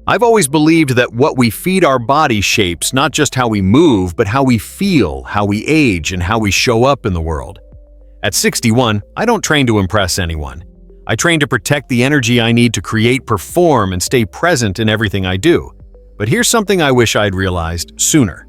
I've always believed that what we feed our body shapes not just how we move, but how we feel, how we age, and how we show up in the world. At 61, I don't train to impress anyone. I train to protect the energy I need to create, perform, and stay present in everything I do. But here's something I wish I'd realized sooner.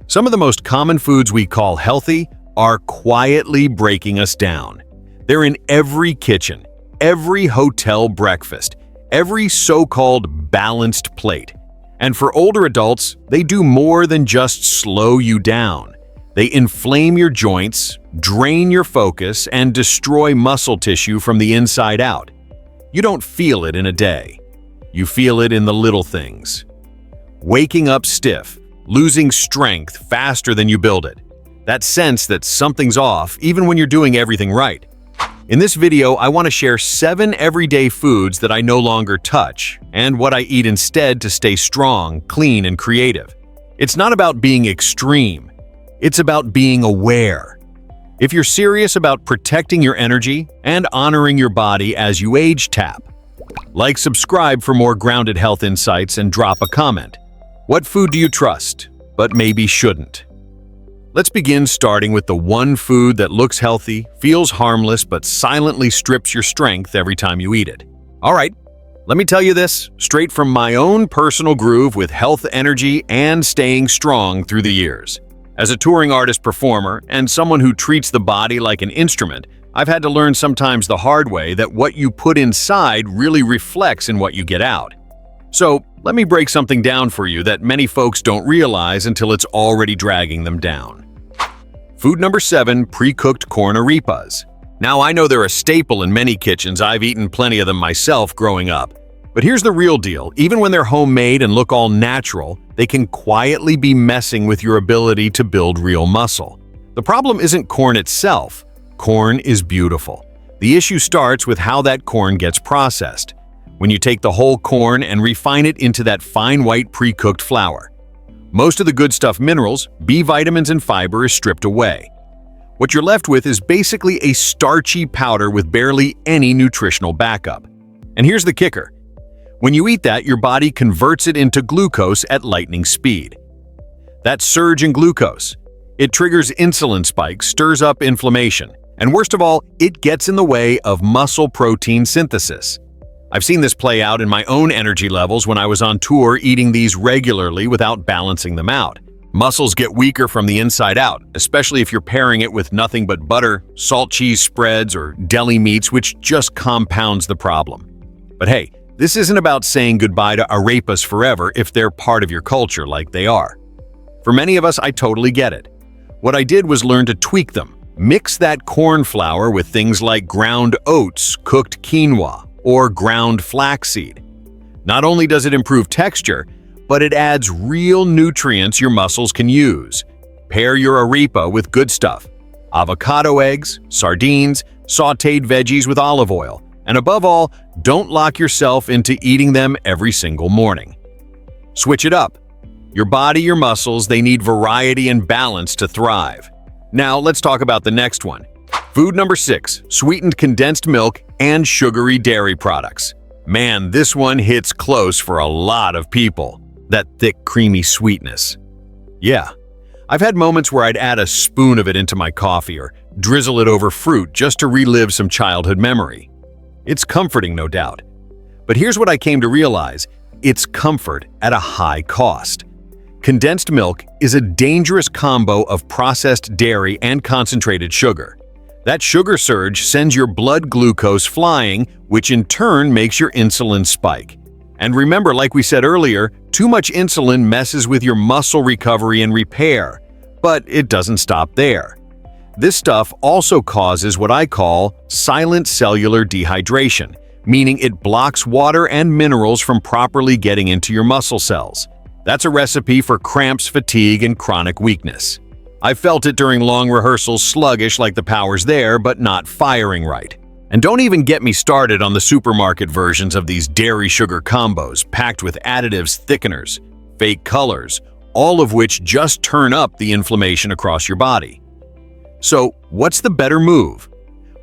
Some of the most common foods we call healthy are quietly breaking us down. They're in every kitchen, every hotel breakfast, every so-called balanced plate. And for older adults, they do more than just slow you down. They inflame your joints, drain your focus, and destroy muscle tissue from the inside out. You don't feel it in a day. You feel it in the little things. Waking up stiff, losing strength faster than you build it. That sense that something's off even when you're doing everything right. In this video, I want to share 7 everyday foods that I no longer touch and what I eat instead to stay strong, clean, and creative. It's not about being extreme. It's about being aware. If you're serious about protecting your energy and honoring your body as you age, tap like, subscribe for more grounded health insights, and drop a comment. What food do you trust, but maybe shouldn't? Let's begin starting with the one food that looks healthy, feels harmless, but silently strips your strength every time you eat it. All right, let me tell you this straight from my own personal groove with health, energy, and staying strong through the years. As a touring artist performer and someone who treats the body like an instrument, I've had to learn sometimes the hard way that what you put inside really reflects in what you get out. So, let me break something down for you that many folks don't realize until it's already dragging them down. Food number 7, pre-cooked corn arepas. Now, I know they're a staple in many kitchens. I've eaten plenty of them myself growing up. But here's the real deal. Even when they're homemade and look all natural, they can quietly be messing with your ability to build real muscle. The problem isn't corn itself. Corn is beautiful. The issue starts with how that corn gets processed. When you take the whole corn and refine it into that fine white pre-cooked flour. Most of the good stuff, minerals, B vitamins, and fiber is stripped away. What you're left with is basically a starchy powder with barely any nutritional backup. And here's the kicker. When you eat that, your body converts it into glucose at lightning speed. That surge in glucose, it triggers insulin spikes, stirs up inflammation, and worst of all, it gets in the way of muscle protein synthesis. I've seen this play out in my own energy levels when I was on tour eating these regularly without balancing them out. Muscles get weaker from the inside out, especially if you're pairing it with nothing but butter, salt cheese spreads, or deli meats, which just compounds the problem. But hey, this isn't about saying goodbye to arepas forever if they're part of your culture like they are. For many of us, I totally get it. What I did was learn to tweak them. Mix that corn flour with things like ground oats, cooked quinoa, or ground flaxseed. Not only does it improve texture, but it adds real nutrients your muscles can use. Pair your arepa with good stuff: avocado eggs, sardines, sautéed veggies with olive oil, and above all, don't lock yourself into eating them every single morning. Switch it up. Your body, your muscles, they need variety and balance to thrive. Now let's talk about the next one. Food number 6, sweetened condensed milk and sugary dairy products. Man, this one hits close for a lot of people. That thick, creamy sweetness. Yeah, I've had moments where I'd add a spoon of it into my coffee or drizzle it over fruit just to relive some childhood memory. It's comforting, no doubt. But here's what I came to realize. It's comfort at a high cost. Condensed milk is a dangerous combo of processed dairy and concentrated sugar. That sugar surge sends your blood glucose flying, which in turn makes your insulin spike. And remember, like we said earlier, too much insulin messes with your muscle recovery and repair. But it doesn't stop there. This stuff also causes what I call silent cellular dehydration, meaning it blocks water and minerals from properly getting into your muscle cells. That's a recipe for cramps, fatigue, and chronic weakness. I felt it during long rehearsals, sluggish like the power's there, but not firing right. And don't even get me started on the supermarket versions of these dairy sugar combos packed with additives, thickeners, fake colors, all of which just turn up the inflammation across your body. So, what's the better move?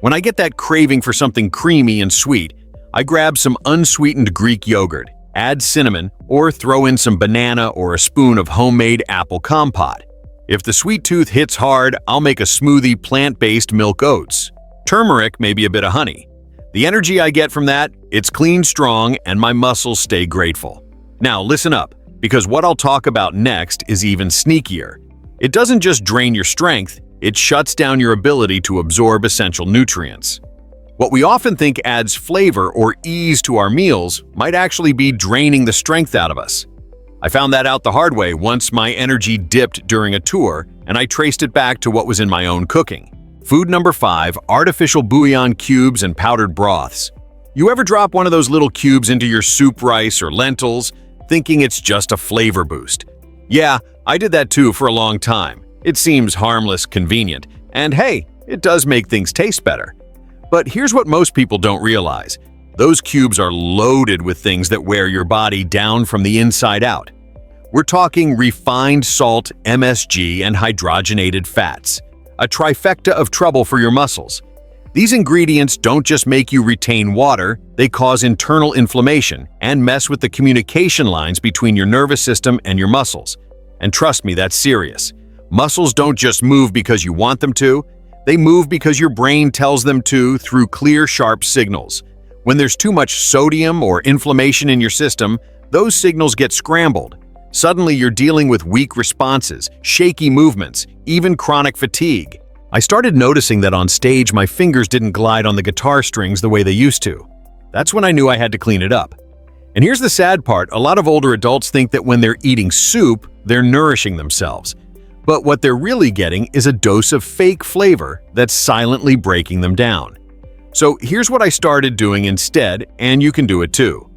When I get that craving for something creamy and sweet, I grab some unsweetened Greek yogurt. Add cinnamon or throw in some banana or a spoon of homemade apple compote. If the sweet tooth hits hard, I'll make a smoothie plant-based milk oats. Turmeric, maybe a bit of honey. The energy I get from that, it's clean, strong, and my muscles stay grateful. Now listen up, because what I'll talk about next is even sneakier. It doesn't just drain your strength, it shuts down your ability to absorb essential nutrients. What we often think adds flavor or ease to our meals might actually be draining the strength out of us. I found that out the hard way once my energy dipped during a tour, and I traced it back to what was in my own cooking. Food number 5, artificial bouillon cubes and powdered broths. You ever drop one of those little cubes into your soup, rice, or lentils, thinking it's just a flavor boost? Yeah, I did that too for a long time. It seems harmless, convenient, and hey, it does make things taste better. But here's what most people don't realize. Those cubes are loaded with things that wear your body down from the inside out. We're talking refined salt, MSG, and hydrogenated fats. A trifecta of trouble for your muscles. These ingredients don't just make you retain water, they cause internal inflammation and mess with the communication lines between your nervous system and your muscles. And trust me, that's serious. Muscles don't just move because you want them to, they move because your brain tells them to through clear, sharp signals. When there's too much sodium or inflammation in your system, those signals get scrambled. Suddenly you're dealing with weak responses, shaky movements, even chronic fatigue. I started noticing that on stage my fingers didn't glide on the guitar strings the way they used to. That's when I knew I had to clean it up. And here's the sad part, a lot of older adults think that when they're eating soup, they're nourishing themselves. But what they're really getting is a dose of fake flavor that's silently breaking them down. So here's what I started doing instead, and you can do it too.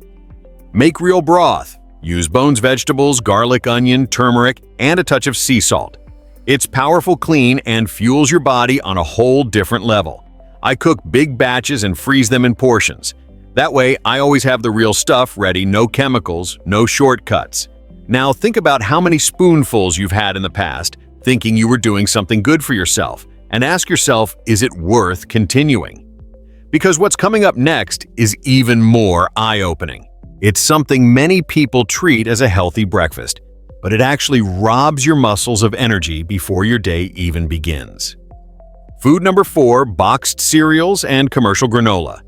Make real broth. Use bones vegetables, garlic, onion, turmeric, and a touch of sea salt. It's powerful, clean, and fuels your body on a whole different level. I cook big batches and freeze them in portions. That way, I always have the real stuff ready, no chemicals, no shortcuts. Now think about how many spoonfuls you've had in the past, thinking you were doing something good for yourself, and ask yourself, is it worth continuing? Because what's coming up next is even more eye-opening. It's something many people treat as a healthy breakfast, but it actually robs your muscles of energy before your day even begins. Food number 4, boxed cereals and commercial granola.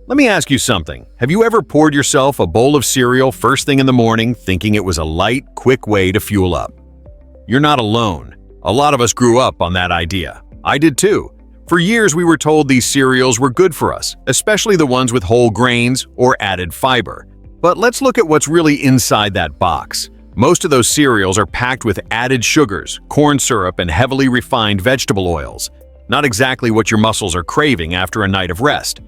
Let me ask you something. Have you ever poured yourself a bowl of cereal first thing in the morning thinking it was a light, quick way to fuel up? You're not alone. A lot of us grew up on that idea. I did too. For years we were told these cereals were good for us, especially the ones with whole grains or added fiber. But let's look at what's really inside that box. Most of those cereals are packed with added sugars, corn syrup, and heavily refined vegetable oils. Not exactly what your muscles are craving after a night of rest.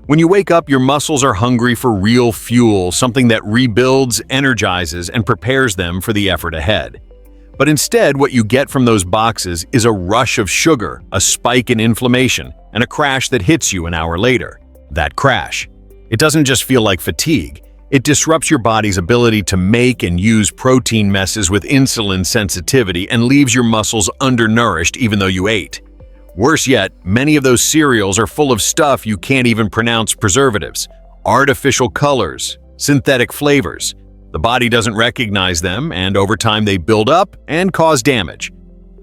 When you wake up, your muscles are hungry for real fuel, something that rebuilds, energizes, and prepares them for the effort ahead. But instead, what you get from those boxes is a rush of sugar, a spike in inflammation, and a crash that hits you an hour later. That crash. It doesn't just feel like fatigue. It disrupts your body's ability to make and use protein, messes with insulin sensitivity, and leaves your muscles undernourished even though you ate. Worse yet, many of those cereals are full of stuff you can't even pronounce: preservatives, artificial colors, synthetic flavors. The body doesn't recognize them, and over time they build up and cause damage.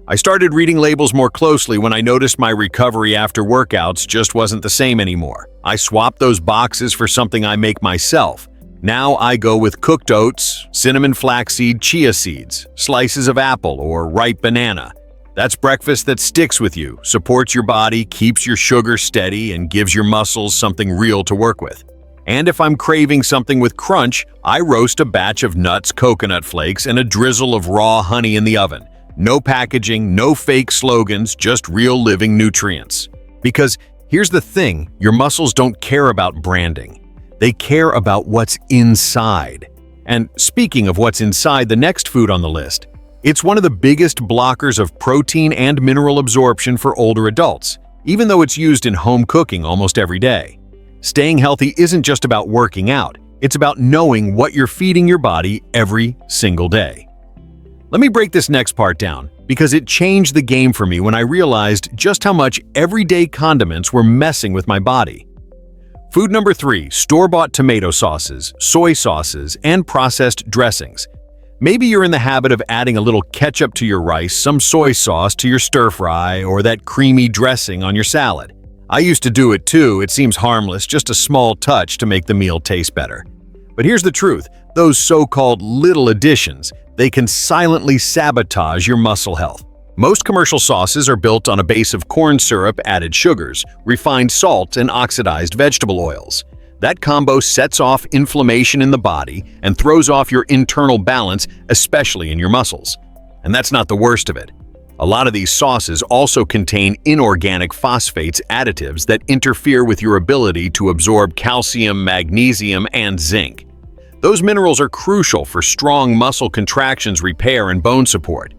I started reading labels more closely when I noticed my recovery after workouts just wasn't the same anymore. I swapped those boxes for something I make myself. Now I go with cooked oats, cinnamon flaxseed, chia seeds, slices of apple or ripe banana. That's breakfast that sticks with you, supports your body, keeps your sugar steady, and gives your muscles something real to work with. And if I'm craving something with crunch, I roast a batch of nuts, coconut flakes, and a drizzle of raw honey in the oven. No packaging, no fake slogans, just real living nutrients. Because here's the thing, your muscles don't care about branding. They care about what's inside. And speaking of what's inside the next food on the list, it's one of the biggest blockers of protein and mineral absorption for older adults, even though it's used in home cooking almost every day. Staying healthy isn't just about working out, it's about knowing what you're feeding your body every single day. Let me break this next part down, because it changed the game for me when I realized just how much everyday condiments were messing with my body. Food number 3, store-bought tomato sauces, soy sauces, and processed dressings. Maybe you're in the habit of adding a little ketchup to your rice, some soy sauce to your stir-fry, or that creamy dressing on your salad. I used to do it too. It seems harmless, just a small touch to make the meal taste better. But here's the truth, those so-called little additions, they can silently sabotage your muscle health. Most commercial sauces are built on a base of corn syrup, added sugars, refined salt, and oxidized vegetable oils. That combo sets off inflammation in the body and throws off your internal balance, especially in your muscles. And that's not the worst of it. A lot of these sauces also contain inorganic phosphates additives that interfere with your ability to absorb calcium, magnesium, and zinc. Those minerals are crucial for strong muscle contractions, repair, and bone support.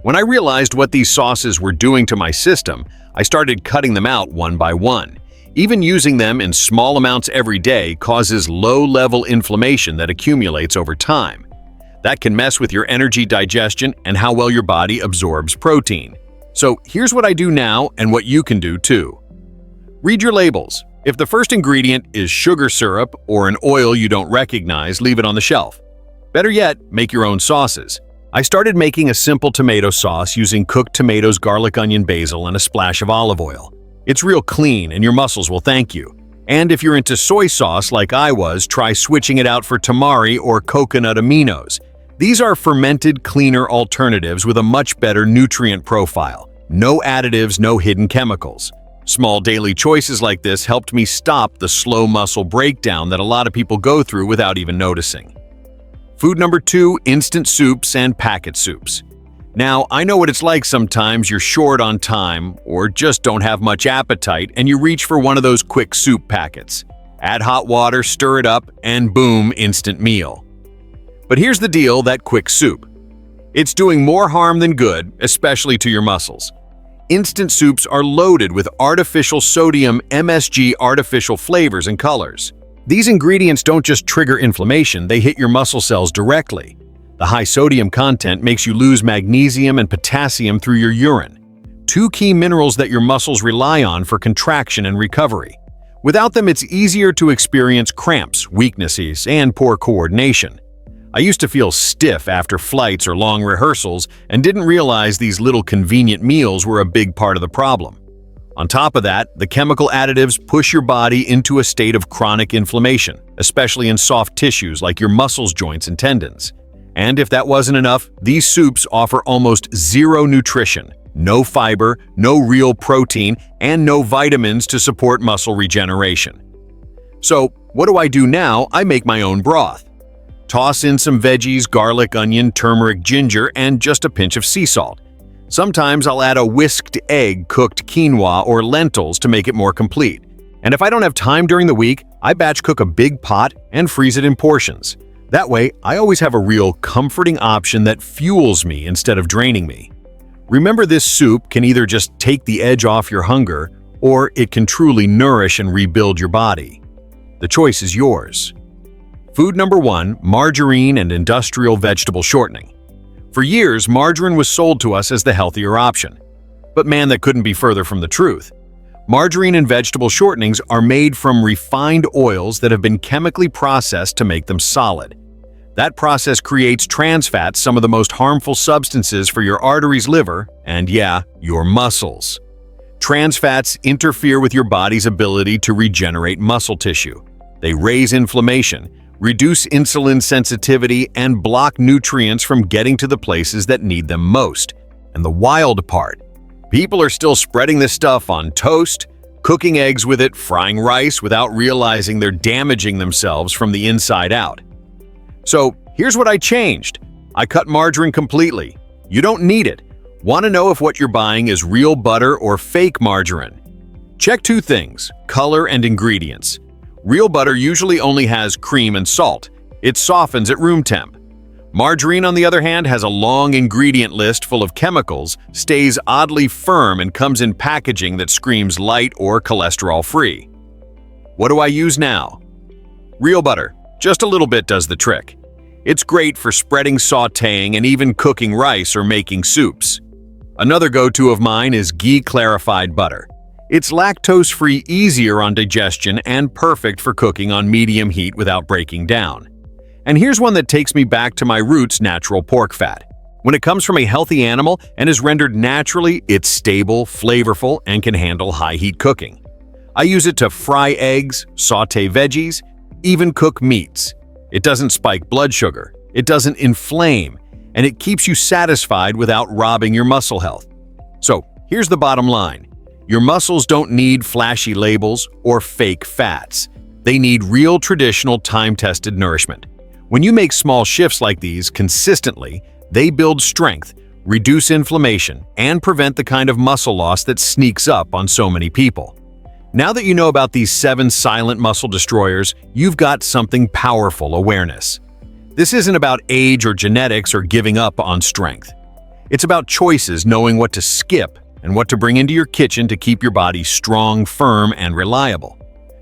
When I realized what these sauces were doing to my system, I started cutting them out one by one. Even using them in small amounts every day causes low-level inflammation that accumulates over time. That can mess with your energy, digestion, and how well your body absorbs protein. So here's what I do now and what you can do too. Read your labels. If the first ingredient is sugar syrup or an oil you don't recognize, leave it on the shelf. Better yet, make your own sauces. I started making a simple tomato sauce using cooked tomatoes, garlic, onion, basil, and a splash of olive oil. It's real clean and your muscles will thank you. And if you're into soy sauce like I was, try switching it out for tamari or coconut aminos. These are fermented, cleaner alternatives with a much better nutrient profile. No additives, no hidden chemicals. Small daily choices like this helped me stop the slow muscle breakdown that a lot of people go through without even noticing. Food number 2, instant soups and packet soups. Now, I know what it's like sometimes you're short on time or just don't have much appetite and you reach for one of those quick soup packets. Add hot water, stir it up, and boom, instant meal. But here's the deal, that quick soup. It's doing more harm than good, especially to your muscles. Instant soups are loaded with artificial sodium MSG artificial flavors and colors. These ingredients don't just trigger inflammation, they hit your muscle cells directly. The high sodium content makes you lose magnesium and potassium through your urine, 2 key minerals that your muscles rely on for contraction and recovery. Without them, it's easier to experience cramps, weaknesses, and poor coordination. I used to feel stiff after flights or long rehearsals and didn't realize these little convenient meals were a big part of the problem. On top of that, the chemical additives push your body into a state of chronic inflammation, especially in soft tissues like your muscles, joints, and tendons. And if that wasn't enough, these soups offer almost zero nutrition, no fiber, no real protein, and no vitamins to support muscle regeneration. So, what do I do now? I make my own broth. Toss in some veggies, garlic, onion, turmeric, ginger, and just a pinch of sea salt. Sometimes I'll add a whisked egg, cooked quinoa, or lentils to make it more complete. And if I don't have time during the week, I batch cook a big pot and freeze it in portions. That way, I always have a real comforting option that fuels me instead of draining me. Remember, this soup can either just take the edge off your hunger, or it can truly nourish and rebuild your body. The choice is yours. Food number 1, margarine and industrial vegetable shortening. For years, margarine was sold to us as the healthier option. But man, that couldn't be further from the truth. Margarine and vegetable shortenings are made from refined oils that have been chemically processed to make them solid. That process creates trans fats, some of the most harmful substances for your arteries, liver, and yeah, your muscles. Trans fats interfere with your body's ability to regenerate muscle tissue. They raise inflammation, reduce insulin sensitivity, and block nutrients from getting to the places that need them most. And the wild part, people are still spreading this stuff on toast, cooking eggs with it, frying rice without realizing they're damaging themselves from the inside out. So here's what I changed. I cut margarine completely. You don't need it. Want to know if what you're buying is real butter or fake margarine? Check 2 things, color and ingredients. Real butter usually only has cream and salt. It softens at room temp. Margarine, on the other hand, has a long ingredient list full of chemicals, stays oddly firm, and comes in packaging that screams light or cholesterol-free. What do I use now? Real butter. Just a little bit does the trick. It's great for spreading, sautéing, and even cooking rice or making soups. Another go-to of mine is ghee clarified butter. It's lactose-free, easier on digestion, and perfect for cooking on medium heat without breaking down. And here's one that takes me back to my roots: natural pork fat. When it comes from a healthy animal and is rendered naturally, it's stable, flavorful, and can handle high-heat cooking. I use it to fry eggs, saute veggies, even cook meats. It doesn't spike blood sugar, it doesn't inflame, and it keeps you satisfied without robbing your muscle health. So, here's the bottom line. Your muscles don't need flashy labels or fake fats. They need real, traditional, time-tested nourishment. When you make small shifts like these consistently, they build strength, reduce inflammation, and prevent the kind of muscle loss that sneaks up on so many people. Now that you know about these 7 silent muscle destroyers, you've got something powerful: awareness. This isn't about age or genetics or giving up on strength. It's about choices, knowing what to skip and what to bring into your kitchen to keep your body strong, firm, and reliable.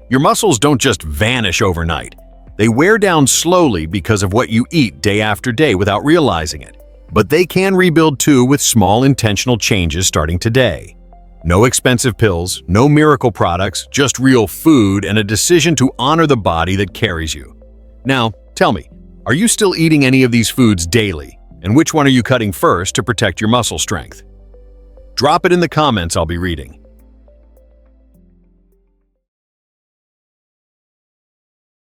Your muscles don't just vanish overnight. They wear down slowly because of what you eat day after day without realizing it. But they can rebuild too, with small intentional changes starting today. No expensive pills, no miracle products, just real food and a decision to honor the body that carries you. Now, tell me, are you still eating any of these foods daily? And which one are you cutting first to protect your muscle strength? Drop it in the comments, I'll be reading.